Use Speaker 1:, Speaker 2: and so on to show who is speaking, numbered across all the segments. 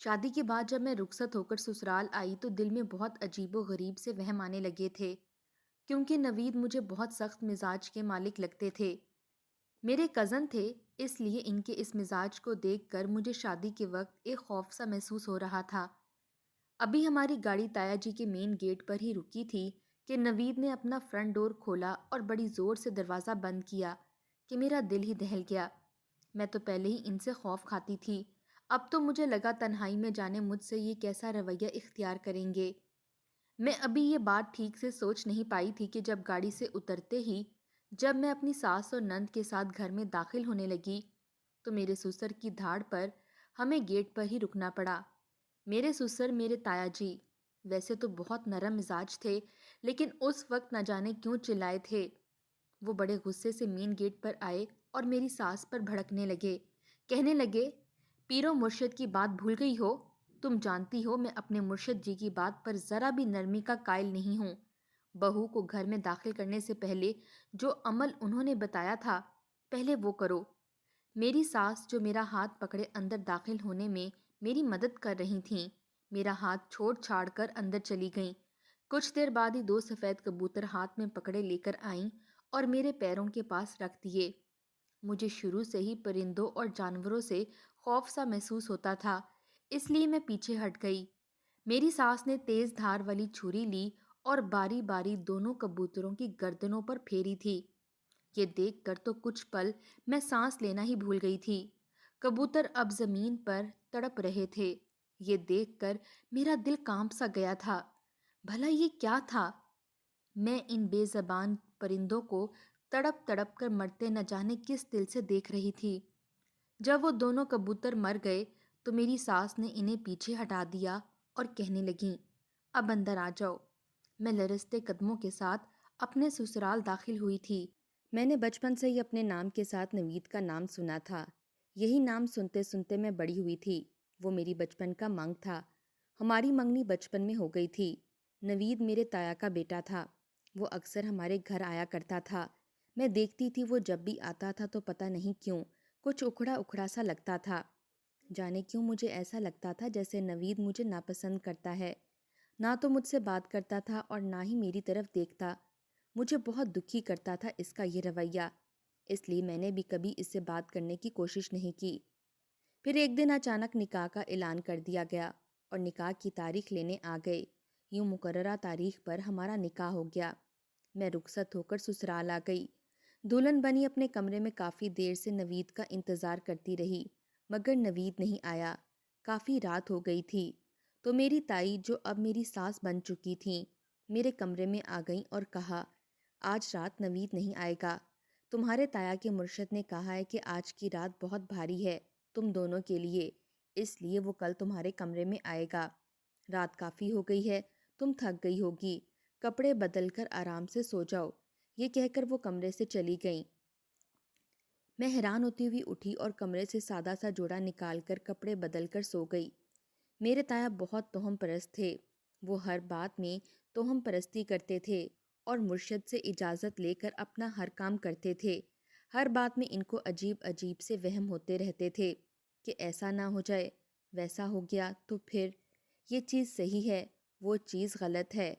Speaker 1: شادی کے بعد جب میں رخصت ہو کر سسرال آئی تو دل میں بہت عجیب و غریب سے وہم آنے لگے تھے، کیونکہ نوید مجھے بہت سخت مزاج کے مالک لگتے تھے۔ میرے کزن تھے، اس لیے ان کے اس مزاج کو دیکھ کر مجھے شادی کے وقت ایک خوف سا محسوس ہو رہا تھا۔ ابھی ہماری گاڑی تایا جی کے مین گیٹ پر ہی رکی تھی کہ نوید نے اپنا فرنٹ ڈور کھولا اور بڑی زور سے دروازہ بند کیا کہ میرا دل ہی دہل گیا۔ میں تو پہلے ہی ان سے خوف کھاتی تھی، اب تو مجھے لگا تنہائی میں جانے مجھ سے یہ کیسا رویہ اختیار کریں گے۔ میں ابھی یہ بات ٹھیک سے سوچ نہیں پائی تھی کہ جب گاڑی سے اترتے ہی جب میں اپنی ساس اور نند کے ساتھ گھر میں داخل ہونے لگی تو میرے سسر کی دھاڑ پر ہمیں گیٹ پر ہی رکنا پڑا۔ میرے سسر میرے تایا جی ویسے تو بہت نرم مزاج تھے، لیکن اس وقت نہ جانے کیوں چلائے تھے۔ وہ بڑے غصے سے مین گیٹ پر آئے اور میری ساس پر بھڑکنے لگے، کہنے لگے، پیرو مرشد کی بات بھول گئی ہو؟ تم جانتی ہو میں اپنے مرشد جی کی بات پر ذرا بھی نرمی کا قائل نہیں ہوں۔ بہو کو گھر میں داخل کرنے سے پہلے جو عمل انہوں نے بتایا تھا پہلے وہ کرو۔ میری ساس جو میرا ہاتھ پکڑے اندر داخل ہونے میں میری مدد کر رہی تھیں، میرا ہاتھ چھوڑ چھاڑ کر اندر چلی گئیں۔ کچھ دیر بعد ہی 2 سفید کبوتر ہاتھ میں پکڑے لے کر آئیں اور میرے پیروں کے پاس رکھ دیے۔ مجھے شروع سے ہی پرندوں اور جانوروں سے خوف سا محسوس ہوتا تھا، اس لیے میں پیچھے ہٹ گئی۔ میری ساس نے تیز دھار والی چھری لی اور باری باری دونوں کبوتروں کی گردنوں پر پھیری تھی۔ یہ دیکھ کر تو کچھ پل میں سانس لینا ہی بھول گئی تھی۔ کبوتر اب زمین پر تڑپ رہے تھے۔ یہ دیکھ کر میرا دل کانپ سا گیا تھا۔ بھلا یہ کیا تھا؟ میں ان بے زبان پرندوں کو تڑپ تڑپ کر مرتے نہ جانے کس دل سے دیکھ رہی تھی۔ جب وہ دونوں کبوتر مر گئے تو میری ساس نے انہیں پیچھے ہٹا دیا اور کہنے لگیں، اب اندر آ جاؤ۔ میں لرزتے قدموں کے ساتھ اپنے سسرال داخل ہوئی تھی۔ میں نے بچپن سے ہی اپنے نام کے ساتھ نوید کا نام سنا تھا۔ یہی نام سنتے سنتے میں بڑی ہوئی تھی۔ وہ میری بچپن کا منگ تھا۔ ہماری منگنی بچپن میں ہو گئی تھی۔ نوید میرے تایا کا بیٹا تھا۔ وہ اکثر ہمارے گھر آیا کرتا تھا۔ میں دیکھتی تھی وہ جب بھی آتا تھا تو پتہ نہیں کیوں کچھ اکھڑا اکھڑا سا لگتا تھا۔ جانے کیوں مجھے ایسا لگتا تھا جیسے نوید مجھے ناپسند کرتا ہے۔ نہ تو مجھ سے بات کرتا تھا اور نہ ہی میری طرف دیکھتا۔ مجھے بہت دکھی کرتا تھا اس کا یہ رویہ، اس لیے میں نے بھی کبھی اس سے بات کرنے کی کوشش نہیں کی۔ پھر ایک دن اچانک نکاح کا اعلان کر دیا گیا اور نکاح کی تاریخ لینے آ گئے۔ یوں مقررہ تاریخ پر ہمارا نکاح ہو گیا۔ میں رخصت ہو کر سسرال آ گئی۔ دلہن بنی اپنے کمرے میں کافی دیر سے نوید کا انتظار کرتی رہی، مگر نوید نہیں آیا۔ کافی رات ہو گئی تھی تو میری تائی جو اب میری ساس بن چکی تھیں میرے کمرے میں آ گئیں اور کہا، آج رات نوید نہیں آئے گا۔ تمہارے تایا کے مرشد نے کہا ہے کہ آج کی رات بہت بھاری ہے تم دونوں کے لیے، اس لیے وہ کل تمہارے کمرے میں آئے گا۔ رات کافی ہو گئی ہے، تم تھک گئی ہوگی، کپڑے بدل کر آرام سے سو جاؤ۔ یہ کہہ کر وہ کمرے سے چلی گئیں۔ میں حیران ہوتی ہوئی اٹھی اور کمرے سے سادہ سا جوڑا نکال کر کپڑے بدل کر سو گئی۔ میرے تایا بہت توہم پرست تھے۔ وہ ہر بات میں توہم پرستی کرتے تھے اور مرشد سے اجازت لے کر اپنا ہر کام کرتے تھے۔ ہر بات میں ان کو عجیب عجیب سے وہم ہوتے رہتے تھے کہ ایسا نہ ہو جائے، ویسا ہو گیا تو پھر یہ چیز صحیح ہے، وہ چیز غلط ہے۔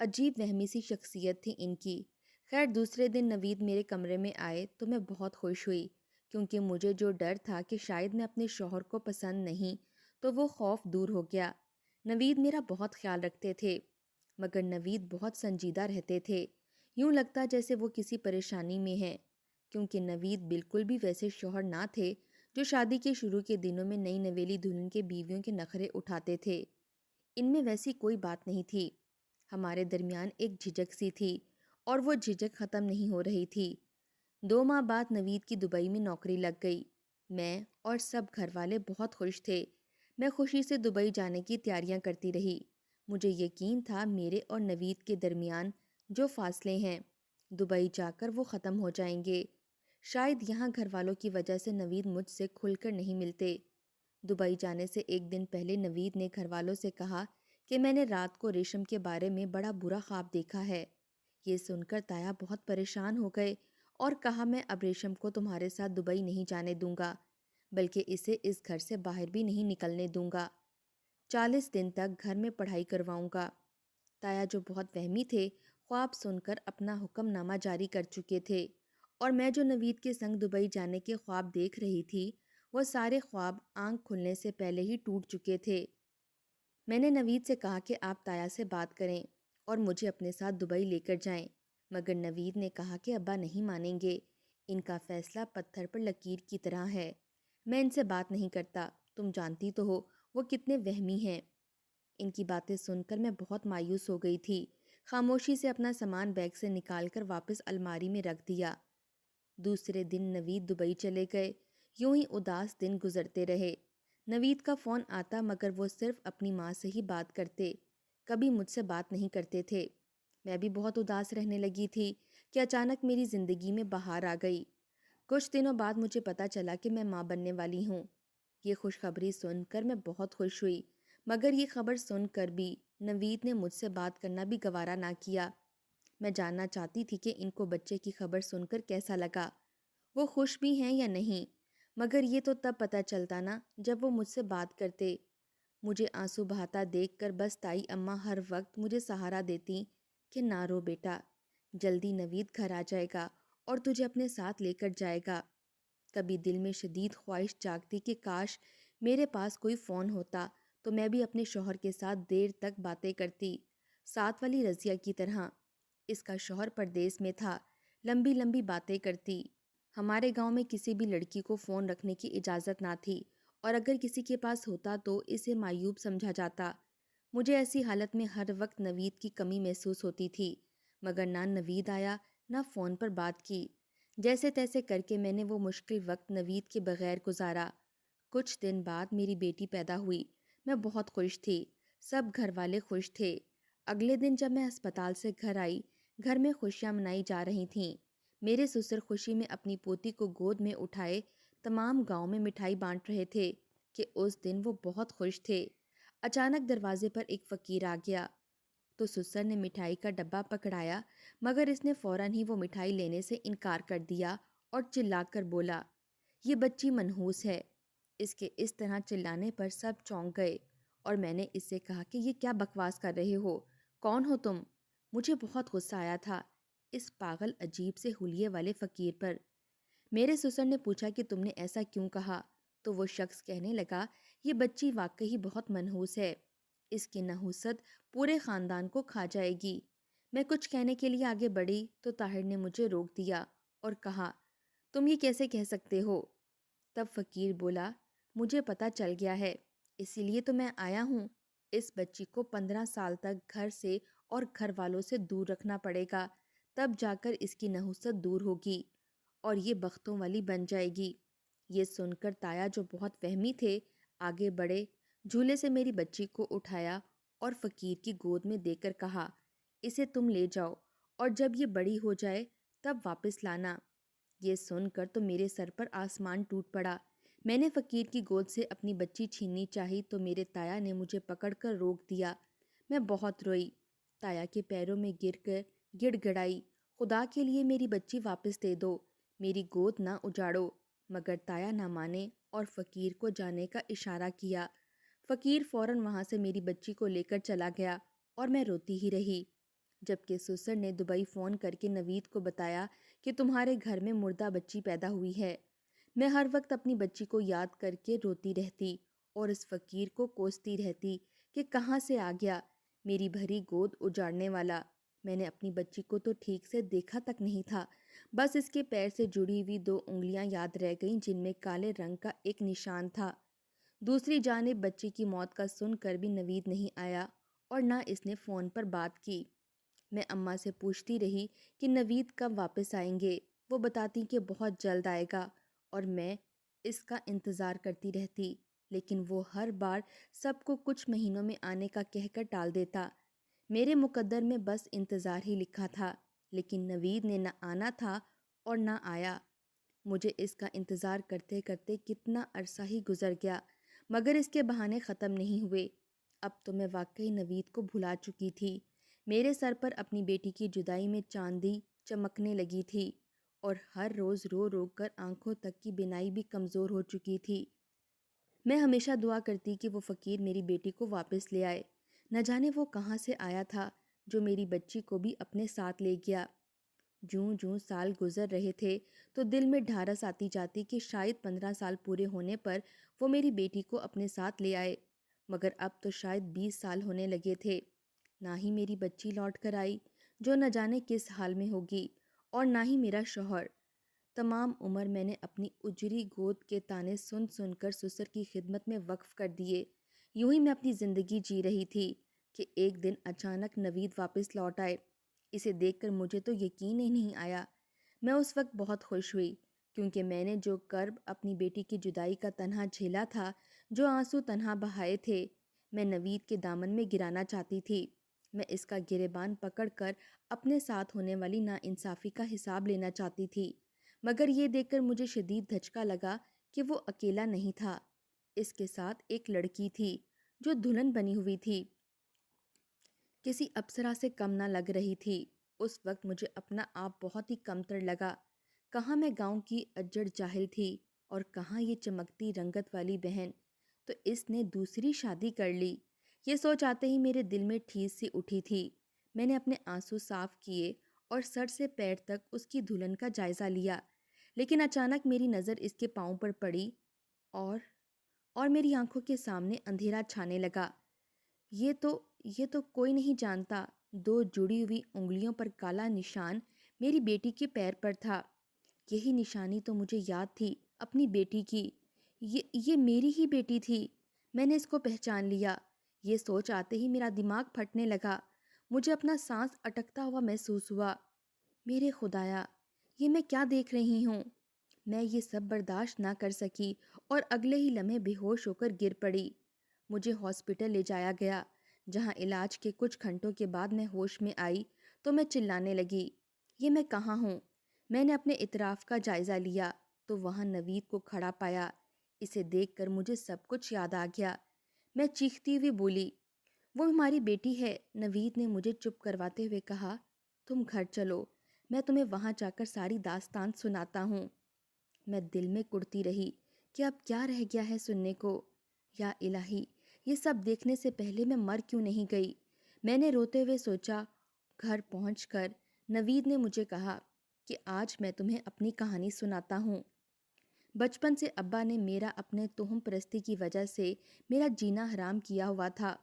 Speaker 1: عجیب وہمی سی شخصیت تھی ان کی۔ خیر دوسرے دن نوید میرے کمرے میں آئے تو میں بہت خوش ہوئی، کیونکہ مجھے جو ڈر تھا کہ شاید میں اپنے شوہر کو پسند نہیں تو وہ خوف دور ہو گیا۔ نوید میرا بہت خیال رکھتے تھے، مگر نوید بہت سنجیدہ رہتے تھے۔ یوں لگتا جیسے وہ کسی پریشانی میں ہیں، کیونکہ نوید بالکل بھی ویسے شوہر نہ تھے جو شادی کے شروع کے دنوں میں نئی نویلی دلہن کے بیویوں کے نخرے اٹھاتے تھے۔ ان میں ویسی کوئی بات نہیں تھی۔ ہمارے درمیان ایک جھجک سی تھی اور وہ جھجک ختم نہیں ہو رہی تھی۔ 2 ماہ بعد نوید کی دبئی میں نوکری لگ گئی۔ میں اور سب گھر والے بہت خوش تھے۔ میں خوشی سے دبئی جانے کی تیاریاں کرتی رہی۔ مجھے یقین تھا میرے اور نوید کے درمیان جو فاصلے ہیں دبئی جا کر وہ ختم ہو جائیں گے۔ شاید یہاں گھر والوں کی وجہ سے نوید مجھ سے کھل کر نہیں ملتے۔ دبئی جانے سے ایک دن پہلے نوید نے گھر والوں سے کہا کہ میں نے رات کو ریشم کے بارے میں بڑا برا خواب دیکھا ہے۔ یہ سن کر تایا بہت پریشان ہو گئے اور کہا میں اب ریشم کو تمہارے ساتھ دبئی نہیں جانے دوں گا، بلکہ اسے اس گھر سے باہر بھی نہیں نکلنے دوں گا۔ 40 دن تک گھر میں پڑھائی کرواؤں گا۔ تایا جو بہت وہمی تھے، خواب سن کر اپنا حکم نامہ جاری کر چکے تھے، اور میں جو نوید کے سنگ دبئی جانے کے خواب دیکھ رہی تھی، وہ سارے خواب آنکھ کھلنے سے پہلے ہی ٹوٹ چکے تھے۔ میں نے نوید سے کہا کہ آپ تایا سے بات کریں اور مجھے اپنے ساتھ دبئی لے کر جائیں، مگر نوید نے کہا کہ ابا نہیں مانیں گے، ان کا فیصلہ پتھر پر لکیر کی طرح ہے، میں ان سے بات نہیں کرتا، تم جانتی تو ہو وہ کتنے وہمی ہیں۔ ان کی باتیں سن کر میں بہت مایوس ہو گئی تھی، خاموشی سے اپنا سامان بیگ سے نکال کر واپس الماری میں رکھ دیا۔ دوسرے دن نوید دبئی چلے گئے، یوں ہی اداس دن گزرتے رہے۔ نوید کا فون آتا مگر وہ صرف اپنی ماں سے ہی بات کرتے، کبھی مجھ سے بات نہیں کرتے تھے۔ میں بھی بہت اداس رہنے لگی تھی کہ اچانک میری زندگی میں بہار آ گئی۔ کچھ دنوں بعد مجھے پتا چلا کہ میں ماں بننے والی ہوں۔ یہ خوشخبری سن کر میں بہت خوش ہوئی، مگر یہ خبر سن کر بھی نوید نے مجھ سے بات کرنا بھی گوارا نہ کیا۔ میں جاننا چاہتی تھی کہ ان کو بچے کی خبر سن کر کیسا لگا، وہ خوش بھی ہیں یا نہیں، مگر یہ تو تب پتہ چلتا نا جب وہ مجھ سے بات کرتے۔ مجھے آنسو بہاتا دیکھ کر بس تائی اماں ہر وقت مجھے سہارا دیتی کہ نہ رو بیٹا، جلدی نوید گھر آ جائے گا اور تجھے اپنے ساتھ لے کر جائے گا۔ کبھی دل میں شدید خواہش جاگتی کہ کاش میرے پاس کوئی فون ہوتا تو میں بھی اپنے شوہر کے ساتھ دیر تک باتیں کرتی، ساتھ والی رضیہ کی طرح۔ اس کا شوہر پردیس میں تھا، لمبی لمبی باتیں کرتی۔ ہمارے گاؤں میں کسی بھی لڑکی کو فون رکھنے کی اجازت نہ تھی، اور اگر کسی کے پاس ہوتا تو اسے معیوب سمجھا جاتا۔ مجھے ایسی حالت میں ہر وقت نوید کی کمی محسوس ہوتی تھی، مگر نہ نوید آیا نہ فون پر بات کی۔ جیسے تیسے کر کے میں نے وہ مشکل وقت نوید کے بغیر گزارا۔ کچھ دن بعد میری بیٹی پیدا ہوئی، میں بہت خوش تھی، سب گھر والے خوش تھے۔ اگلے دن جب میں ہسپتال سے گھر آئی، گھر میں خوشیاں منائی جا رہی تھیں۔ میرے سسر خوشی میں اپنی پوتی کو گود میں اٹھائے تمام گاؤں میں مٹھائی بانٹ رہے تھے کہ اس دن وہ بہت خوش تھے۔ اچانک دروازے پر ایک فقیر آ گیا تو سسر نے مٹھائی کا ڈبہ پکڑایا، مگر اس نے فوراً ہی وہ مٹھائی لینے سے انکار کر دیا اور چلا کر بولا، یہ بچی منحوس ہے۔ اس کے اس طرح چلانے پر سب چونک گئے، اور میں نے اس سے کہا کہ یہ کیا بکواس کر رہے ہو، کون ہو تم؟ مجھے بہت غصہ آیا تھا اس پاگل عجیب سے حلیے والے فقیر پر۔ میرے سسر نے پوچھا کہ تم نے ایسا کیوں کہا؟ تو وہ شخص کہنے لگا، یہ بچی واقعی بہت منحوس ہے، اس کی نحوست پورے خاندان کو کھا جائے گی۔ میں کچھ کہنے کے لیے آگے بڑھی تو طاہر نے مجھے روک دیا اور کہا، تم یہ کیسے کہہ سکتے ہو؟ تب فقیر بولا، مجھے پتہ چل گیا ہے، اسی لیے تو میں آیا ہوں۔ اس بچی کو 15 سال تک گھر سے اور گھر والوں سے دور رکھنا پڑے گا، تب جا کر اس کی نحوست دور ہوگی اور یہ بختوں والی بن جائے گی۔ یہ سن کر تایا جو بہت فہمی تھے آگے بڑھے، جھولے سے میری بچی کو اٹھایا اور فقیر کی گود میں دے کر کہا، اسے تم لے جاؤ اور جب یہ بڑی ہو جائے تب واپس لانا۔ یہ سن کر تو میرے سر پر آسمان ٹوٹ پڑا۔ میں نے فقیر کی گود سے اپنی بچی چھیننی چاہی تو میرے تایا نے مجھے پکڑ کر روک دیا۔ میں بہت روئی، تایا کے پیروں میں گر کر گڑ گڑائی، خدا کے لیے میری بچی واپس دے دو، میری گود نہ اجاڑو، مگر تایا نہ مانے اور فقیر کو جانے کا اشارہ کیا۔ فقیر فوراً وہاں سے میری بچی کو لے کر چلا گیا اور میں روتی ہی رہی، جبکہ سسر نے دبئی فون کر کے نوید کو بتایا کہ تمہارے گھر میں مردہ بچی پیدا ہوئی ہے۔ میں ہر وقت اپنی بچی کو یاد کر کے روتی رہتی اور اس فقیر کو کوستی رہتی کہ کہاں سے آ گیا میری بھری گود اجاڑنے والا۔ میں نے اپنی بچی کو تو ٹھیک سے دیکھا تک نہیں تھا، بس اس کے پیر سے جڑی ہوئی 2 انگلیاں یاد رہ گئیں جن میں کالے رنگ کا ایک نشان تھا۔ دوسری جانب بچی کی موت کا سن کر بھی نوید نہیں آیا اور نہ اس نے فون پر بات کی۔ میں اماں سے پوچھتی رہی کہ نوید کب واپس آئیں گے، وہ بتاتی کہ بہت جلد آئے گا، اور میں اس کا انتظار کرتی رہتی، لیکن وہ ہر بار سب کو کچھ مہینوں میں آنے کا کہہ کر ٹال دیتا۔ میرے مقدر میں بس انتظار ہی لکھا تھا، لیکن نوید نے نہ آنا تھا اور نہ آیا۔ مجھے اس کا انتظار کرتے کرتے کتنا عرصہ ہی گزر گیا، مگر اس کے بہانے ختم نہیں ہوئے۔ اب تو میں واقعی نوید کو بھلا چکی تھی۔ میرے سر پر اپنی بیٹی کی جدائی میں چاندی چمکنے لگی تھی، اور ہر روز رو رو کر آنکھوں تک کی بینائی بھی کمزور ہو چکی تھی۔ میں ہمیشہ دعا کرتی کہ وہ فقیر میری بیٹی کو واپس لے آئے۔ نہ جانے وہ کہاں سے آیا تھا جو میری بچی کو بھی اپنے ساتھ لے گیا۔ جوں جوں سال گزر رہے تھے تو دل میں ڈھارس آتی جاتی کہ شاید 15 سال پورے ہونے پر وہ میری بیٹی کو اپنے ساتھ لے آئے، مگر اب تو شاید 20 سال ہونے لگے تھے۔ نہ ہی میری بچی لوٹ کر آئی جو نہ جانے کس حال میں ہوگی، اور نہ ہی میرا شوہر۔ تمام عمر میں نے اپنی اجری گود کے تانے سن سن کر سسر کی خدمت میں وقف کر دیے۔ یوں ہی میں اپنی زندگی جی رہی تھی کہ ایک دن اچانک نوید واپس لوٹ آئے۔ اسے دیکھ کر مجھے تو یقین ہی نہیں آیا۔ میں اس وقت بہت خوش ہوئی، کیونکہ میں نے جو کرب اپنی بیٹی کی جدائی کا تنہا جھیلا تھا، جو آنسو تنہا بہائے تھے، میں نوید کے دامن میں گرانا چاہتی تھی۔ میں اس کا گریبان پکڑ کر اپنے ساتھ ہونے والی ناانصافی کا حساب لینا چاہتی تھی، مگر یہ دیکھ کر مجھے شدید دھچکا لگا کہ وہ اکیلا نہیں تھا۔ اس کے ساتھ ایک لڑکی تھی جو دلہن بنی ہوئی تھی، کسی اپسرا سے کم نہ لگ رہی تھی۔ اس وقت مجھے اپنا آپ بہت ہی کمتر لگا۔ کہاں میں گاؤں کی اجڑ جاہل تھی، اور کہاں یہ چمکتی رنگت والی بہن۔ تو اس نے دوسری شادی کر لی۔ یہ سوچ آتے ہی میرے دل میں ٹھیس سی اٹھی تھی۔ میں نے اپنے آنسو صاف کیے اور سر سے پیر تک اس کی دلہن کا جائزہ لیا، لیکن اچانک میری نظر اس کے پاؤں پر پڑی اور میری آنکھوں کے سامنے اندھیرا چھانے لگا۔ یہ تو کوئی نہیں جانتا۔ دو جڑی ہوئی انگلیوں پر کالا نشان میری بیٹی کے پیر پر تھا۔ یہی نشانی تو مجھے یاد تھی اپنی بیٹی کی۔ یہ میری ہی بیٹی تھی۔ میں نے اس کو پہچان لیا۔ یہ سوچ آتے ہی میرا دماغ پھٹنے لگا۔ مجھے اپنا سانس اٹکتا ہوا محسوس ہوا۔ میرے خدایا، یہ میں کیا دیکھ رہی ہوں؟ میں یہ سب برداشت نہ کر سکی اور اگلے ہی لمحے بے ہوش ہو کر گر پڑی۔ مجھے ہاسپٹل لے جایا گیا، جہاں علاج کے کچھ گھنٹوں کے بعد میں ہوش میں آئی تو میں چلانے لگی، یہ میں کہاں ہوں؟ میں نے اپنے اطراف کا جائزہ لیا تو وہاں نوید کو کھڑا پایا۔ اسے دیکھ کر مجھے سب کچھ یاد آ گیا۔ میں چیختی ہوئی بولی، وہ ہماری بیٹی ہے۔ نوید نے مجھے چپ کرواتے ہوئے کہا، تم گھر چلو، میں تمہیں وہاں جا کر ساری داستان سناتا ہوں۔ میں دل میں کڑتی رہی کہ اب کیا رہ گیا ہے سننے کو۔ یا الہی، یہ سب دیکھنے سے پہلے میں مر کیوں نہیں گئی؟ میں نے روتے ہوئے سوچا۔ گھر پہنچ کر نوید نے مجھے کہا کہ آج میں تمہیں اپنی کہانی سناتا ہوں۔ بچپن سے ابا نے میرا اپنے توہم پرستی کی وجہ سے میرا جینا حرام کیا ہوا تھا۔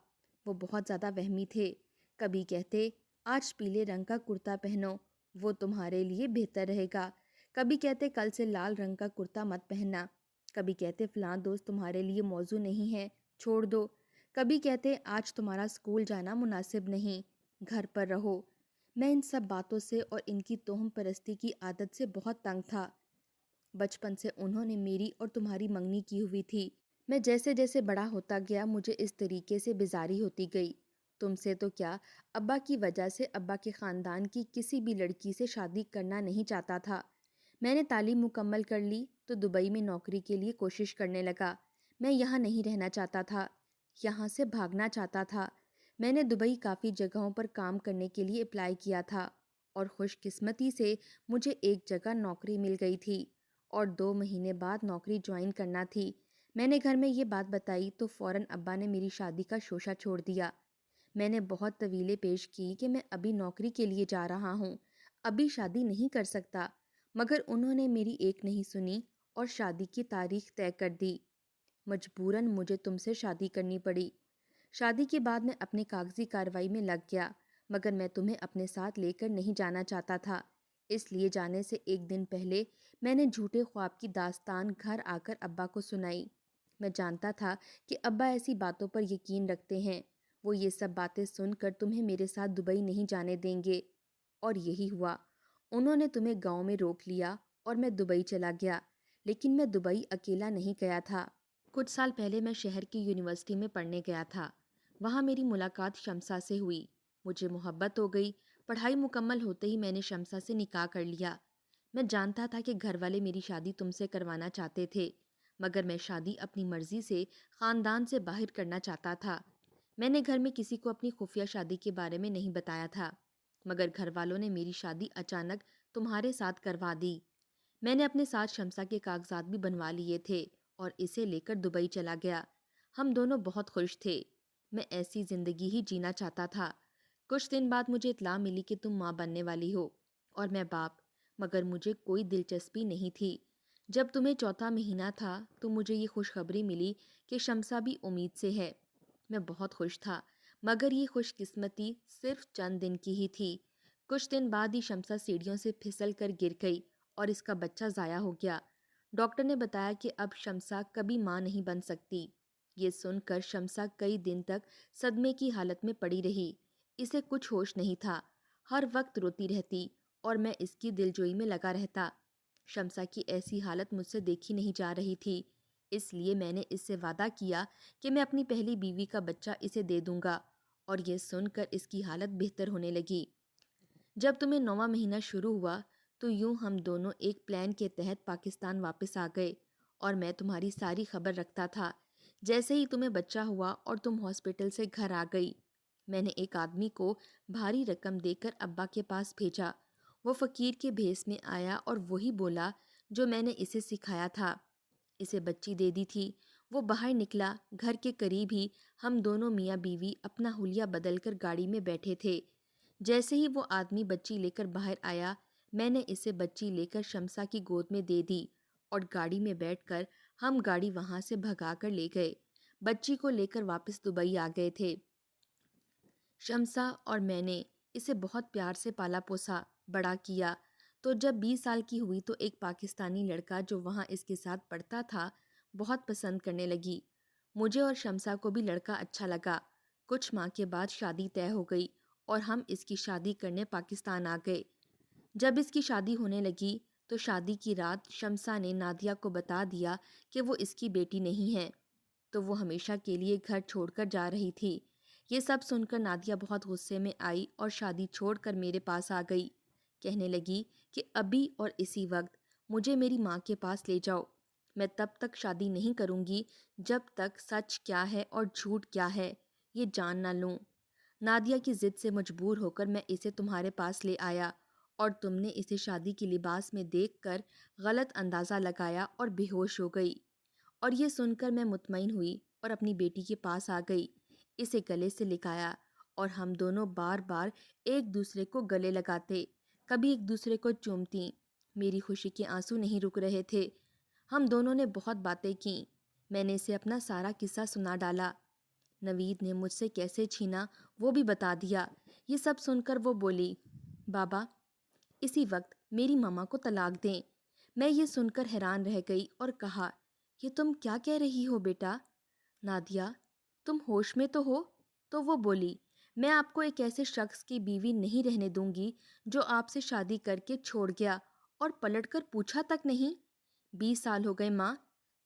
Speaker 1: وہ بہت زیادہ وہمی تھے۔ کبھی کہتے آج پیلے رنگ کا کرتا پہنو، وہ تمہارے لیے بہتر رہے گا۔ کبھی کہتے کل سے لال رنگ کا کرتا مت پہننا۔ کبھی کہتے فلاں دوست تمہارے لیے موزوں نہیں ہے، چھوڑ دو۔ کبھی کہتے آج تمہارا اسکول جانا مناسب نہیں، گھر پر رہو۔ میں ان سب باتوں سے اور ان کی توہم پرستی کی عادت سے بہت تنگ تھا۔ بچپن سے انہوں نے میری اور تمہاری منگنی کی ہوئی تھی۔ میں جیسے جیسے بڑا ہوتا گیا مجھے اس طریقے سے بیزاری ہوتی گئی۔ تم سے تو کیا، ابا کی وجہ سے ابا کے خاندان کی کسی بھی لڑکی سے شادی کرنا نہیں چاہتا تھا۔ میں نے تعلیم مکمل کر لی تو دبئی میں نوکری کے لیے کوشش کرنے لگا۔ میں یہاں نہیں رہنا چاہتا تھا، یہاں سے بھاگنا چاہتا تھا۔ میں نے دبئی کافی جگہوں پر کام کرنے کے لیے اپلائی کیا تھا، اور خوش قسمتی سے مجھے ایک جگہ نوکری مل گئی تھی، اور 2 مہینے بعد نوکری جوائن کرنا تھی۔ میں نے گھر میں یہ بات بتائی تو فوراً ابا نے میری شادی کا شوشہ چھوڑ دیا۔ میں نے بہت طویلیں پیش کی کہ میں ابھی نوکری کے لیے جا رہا ہوں، ابھی شادی نہیں کر سکتا، مگر انہوں نے میری ایک نہیں سنی اور شادی کی تاریخ طے کر دی۔ مجبوراً مجھے تم سے شادی کرنی پڑی۔ شادی کے بعد میں اپنے کاغذی کارروائی میں لگ گیا، مگر میں تمہیں اپنے ساتھ لے کر نہیں جانا چاہتا تھا۔ اس لیے جانے سے ایک دن پہلے میں نے جھوٹے خواب کی داستان گھر آ کر ابا کو سنائی۔ میں جانتا تھا کہ ابا ایسی باتوں پر یقین رکھتے ہیں، وہ یہ سب باتیں سن کر تمہیں میرے ساتھ دبئی نہیں جانے دیں گے، اور یہی ہوا۔ انہوں نے تمہیں گاؤں میں روک لیا اور میں دبئی چلا گیا، لیکن میں دبئی اکیلا نہیں گیا تھا۔ کچھ سال پہلے میں شہر کی یونیورسٹی میں پڑھنے گیا تھا۔ وہاں میری ملاقات شمسا سے ہوئی، مجھے محبت ہو گئی۔ پڑھائی مکمل ہوتے ہی میں نے شمسا سے نکاح کر لیا۔ میں جانتا تھا کہ گھر والے میری شادی تم سے کروانا چاہتے تھے، مگر میں شادی اپنی مرضی سے خاندان سے باہر کرنا چاہتا تھا۔ میں نے گھر میں کسی کو اپنی خفیہ شادی کے بارے میں نہیں بتایا تھا، مگر گھر والوں نے میری شادی اچانک تمہارے ساتھ کروا دی۔ میں نے اپنے ساتھ شمسا کے کاغذات بھی بنوا لیے تھے اور اسے لے کر دبئی چلا گیا۔ ہم دونوں بہت خوش تھے۔ میں ایسی زندگی ہی جینا چاہتا تھا۔ کچھ دن بعد مجھے اطلاع ملی کہ تم ماں بننے والی ہو اور میں باپ، مگر مجھے کوئی دلچسپی نہیں تھی۔ جب تمہیں چوتھا مہینہ تھا تو مجھے یہ خوشخبری ملی کہ شمسا بھی امید سے ہے۔ میں بہت خوش تھا، مگر یہ خوش قسمتی صرف چند دن کی ہی تھی۔ کچھ دن بعد ہی شمسا سیڑھیوں سے پھسل کر گر گئی اور اس کا بچہ ضائع ہو گیا۔ ڈاکٹر نے بتایا کہ اب شمسا کبھی ماں نہیں بن سکتی۔ یہ سن کر شمسا کئی دن تک صدمے کی حالت میں پڑی رہی۔ اسے کچھ ہوش نہیں تھا، ہر وقت روتی رہتی اور میں اس کی دلجوئی میں لگا رہتا۔ شمسا کی ایسی حالت مجھ سے دیکھی نہیں جا رہی تھی، اس لیے میں نے اس سے وعدہ کیا کہ میں اپنی پہلی بیوی کا بچہ اسے دے دوں گا، اور یہ سن کر اس کی حالت بہتر ہونے لگی۔ جب تمہیں 9واں مہینہ شروع ہوا تو یوں ہم دونوں ایک پلان کے تحت پاکستان واپس آ گئے اور میں تمہاری ساری خبر رکھتا تھا۔ جیسے ہی تمہیں بچہ ہوا اور تم ہاسپٹل سے گھر آ گئی، میں نے ایک آدمی کو بھاری رقم دے کر ابا کے پاس بھیجا۔ وہ فقیر کے بھیس میں آیا اور وہی بولا جو میں نے اسے سکھایا تھا۔ اسے بچی دے دی تھی۔ وہ باہر نکلا، گھر کے قریب ہی ہم دونوں میاں بیوی اپنا حلیہ بدل کر گاڑی میں بیٹھے تھے۔ جیسے ہی وہ آدمی بچی لے کر باہر آیا، میں نے اسے بچی لے کر شمسا کی گود میں دے دی اور گاڑی میں بیٹھ کر ہم گاڑی وہاں سے بھگا کر لے گئے۔ بچی کو لے کر واپس دبئی آ گئے تھے۔ شمسا اور میں نے اسے بہت پیار سے پالا پوسا، بڑا کیا۔ تو جب 20 سال کی ہوئی تو ایک پاکستانی لڑکا جو وہاں اس کے ساتھ پڑھتا تھا بہت پسند کرنے لگی۔ مجھے اور شمسا کو بھی لڑکا اچھا لگا۔ کچھ ماہ کے بعد شادی طے ہو گئی اور ہم اس کی شادی کرنے پاکستان آ گئے۔ جب اس کی شادی ہونے لگی تو شادی کی رات شمسا نے نادیہ کو بتا دیا کہ وہ اس کی بیٹی نہیں ہے، تو وہ ہمیشہ کے لیے گھر چھوڑ کر جا رہی تھی۔ یہ سب سن کر نادیہ بہت غصے میں آئی اور شادی چھوڑ کر میرے پاس آ گئی۔ کہنے لگی کہ ابھی اور اسی وقت مجھے میری ماں کے پاس لے جاؤ۔ میں تب تک شادی نہیں کروں گی جب تک سچ کیا ہے اور جھوٹ کیا ہے یہ جان نہ لوں۔ نادیہ کی ضد سے مجبور ہو کر میں اسے تمہارے پاس لے آیا اور تم نے اسے شادی کی لباس میں دیکھ کر غلط اندازہ لگایا اور بے ہوش ہو گئی۔ اور یہ سن کر میں مطمئن ہوئی اور اپنی بیٹی کے پاس آ گئی، اسے گلے سے لگایا اور ہم دونوں بار بار ایک دوسرے کو گلے لگاتے، کبھی ایک دوسرے کو چومتی۔ میری خوشی کے آنسو نہیں رک رہے تھے۔ ہم دونوں نے بہت باتیں کیں۔ میں نے اسے اپنا سارا قصہ سنا ڈالا۔ نوید نے مجھ سے کیسے چھینا وہ بھی بتا دیا۔ یہ سب سن کر وہ بولی، بابا اسی وقت میری ماما کو طلاق دیں۔ میں یہ سن کر حیران رہ گئی اور کہا، یہ تم کیا کہہ رہی ہو بیٹا؟ نادیہ تم ہوش میں تو ہو؟ تو وہ بولی، میں آپ کو ایک ایسے شخص کی بیوی نہیں رہنے دوں گی جو آپ سے شادی کر کے چھوڑ گیا اور پلٹ کر پوچھا تک نہیں۔ 20 سال ہو گئے ماں،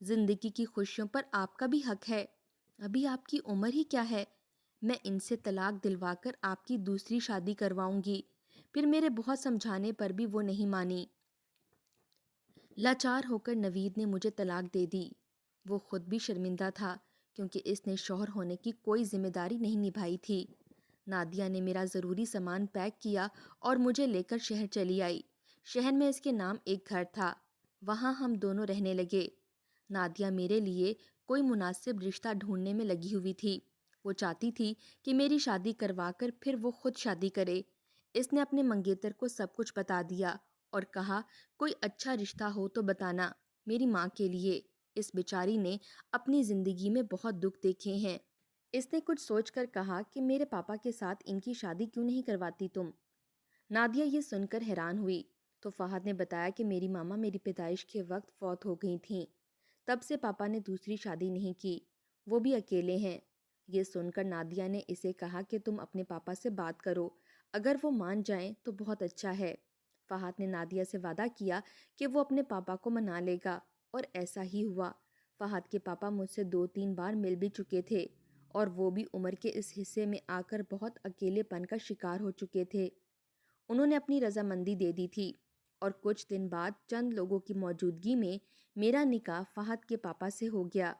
Speaker 1: زندگی کی خوشیوں پر آپ کا بھی حق ہے۔ ابھی آپ کی عمر ہی کیا ہے؟ میں ان سے طلاق دلوا کر آپ کی دوسری شادی کرواؤں گی۔ پھر میرے بہت سمجھانے پر بھی وہ نہیں مانی۔ لاچار ہو کر نوید نے مجھے طلاق دے دی۔ وہ خود بھی شرمندہ تھا کیونکہ اس نے شوہر ہونے کی کوئی ذمہ داری نہیں نبھائی تھی۔ نادیہ نے میرا ضروری سامان پیک کیا اور مجھے لے کر شہر چلی آئی۔ شہر میں اس کے نام ایک گھر تھا، وہاں ہم دونوں رہنے لگے۔ نادیہ میرے لیے کوئی مناسب رشتہ ڈھونڈنے میں لگی ہوئی تھی۔ وہ چاہتی تھی کہ میری شادی کروا کر پھر وہ خود شادی کرے۔ اس نے اپنے منگیتر کو سب کچھ بتا دیا اور کہا، کوئی اچھا رشتہ ہو تو بتانا میری ماں کے لیے۔ اس بیچاری نے اپنی زندگی میں بہت دکھ دیکھے ہیں۔ اس نے کچھ سوچ کر کہا کہ میرے پاپا کے ساتھ ان کی شادی کیوں نہیں کرواتی تم؟ نادیہ یہ سن کر حیران ہوئی تو فہد نے بتایا کہ میری ماما میری پیدائش کے وقت فوت ہو گئی تھیں، تب سے پاپا نے دوسری شادی نہیں کی، وہ بھی اکیلے ہیں۔ یہ سن کر نادیہ نے اسے کہا کہ تم اپنے پاپا سے بات کرو، اگر وہ مان جائیں تو بہت اچھا ہے۔ فہد نے نادیہ سے وعدہ کیا کہ وہ اپنے پاپا کو منا لے گا اور ایسا ہی ہوا۔ فہد کے پاپا مجھ سے 2-3 بار مل بھی چکے تھے اور وہ بھی عمر کے اس حصے میں آ کر بہت اکیلے پن کا شکار ہو چکے تھے۔ انہوں نے اپنی رضامندی دے دی تھی اور کچھ دن بعد چند لوگوں کی موجودگی میں میرا نکاح فہد کے پاپا سے ہو گیا۔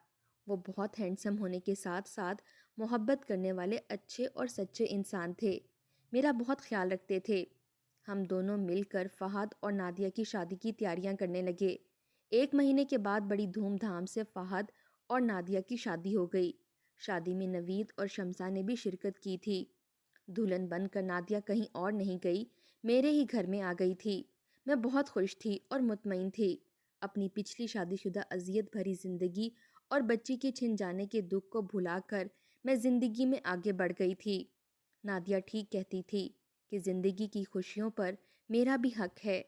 Speaker 1: وہ بہت ہینڈسم ہونے کے ساتھ ساتھ محبت کرنے والے اچھے اور سچے انسان تھے، میرا بہت خیال رکھتے تھے۔ ہم دونوں مل کر فہد اور نادیہ کی شادی کی تیاریاں کرنے لگے۔ 1 مہینے کے بعد بڑی دھوم دھام سے فہد اور نادیہ کی شادی ہو گئی۔ شادی میں نوید اور شمسا نے بھی شرکت کی تھی۔ دلہن بن کر نادیہ کہیں اور نہیں گئی، میرے ہی گھر میں آ گئی تھی۔ میں بہت خوش تھی اور مطمئن تھی۔ اپنی پچھلی شادی شدہ اذیت بھری زندگی اور بچی کے چھن جانے کے دکھ کو بھلا کر میں زندگی میں آگے بڑھ گئی تھی۔ نادیہ ٹھیک کہتی تھی کہ زندگی کی خوشیوں پر میرا بھی حق ہے۔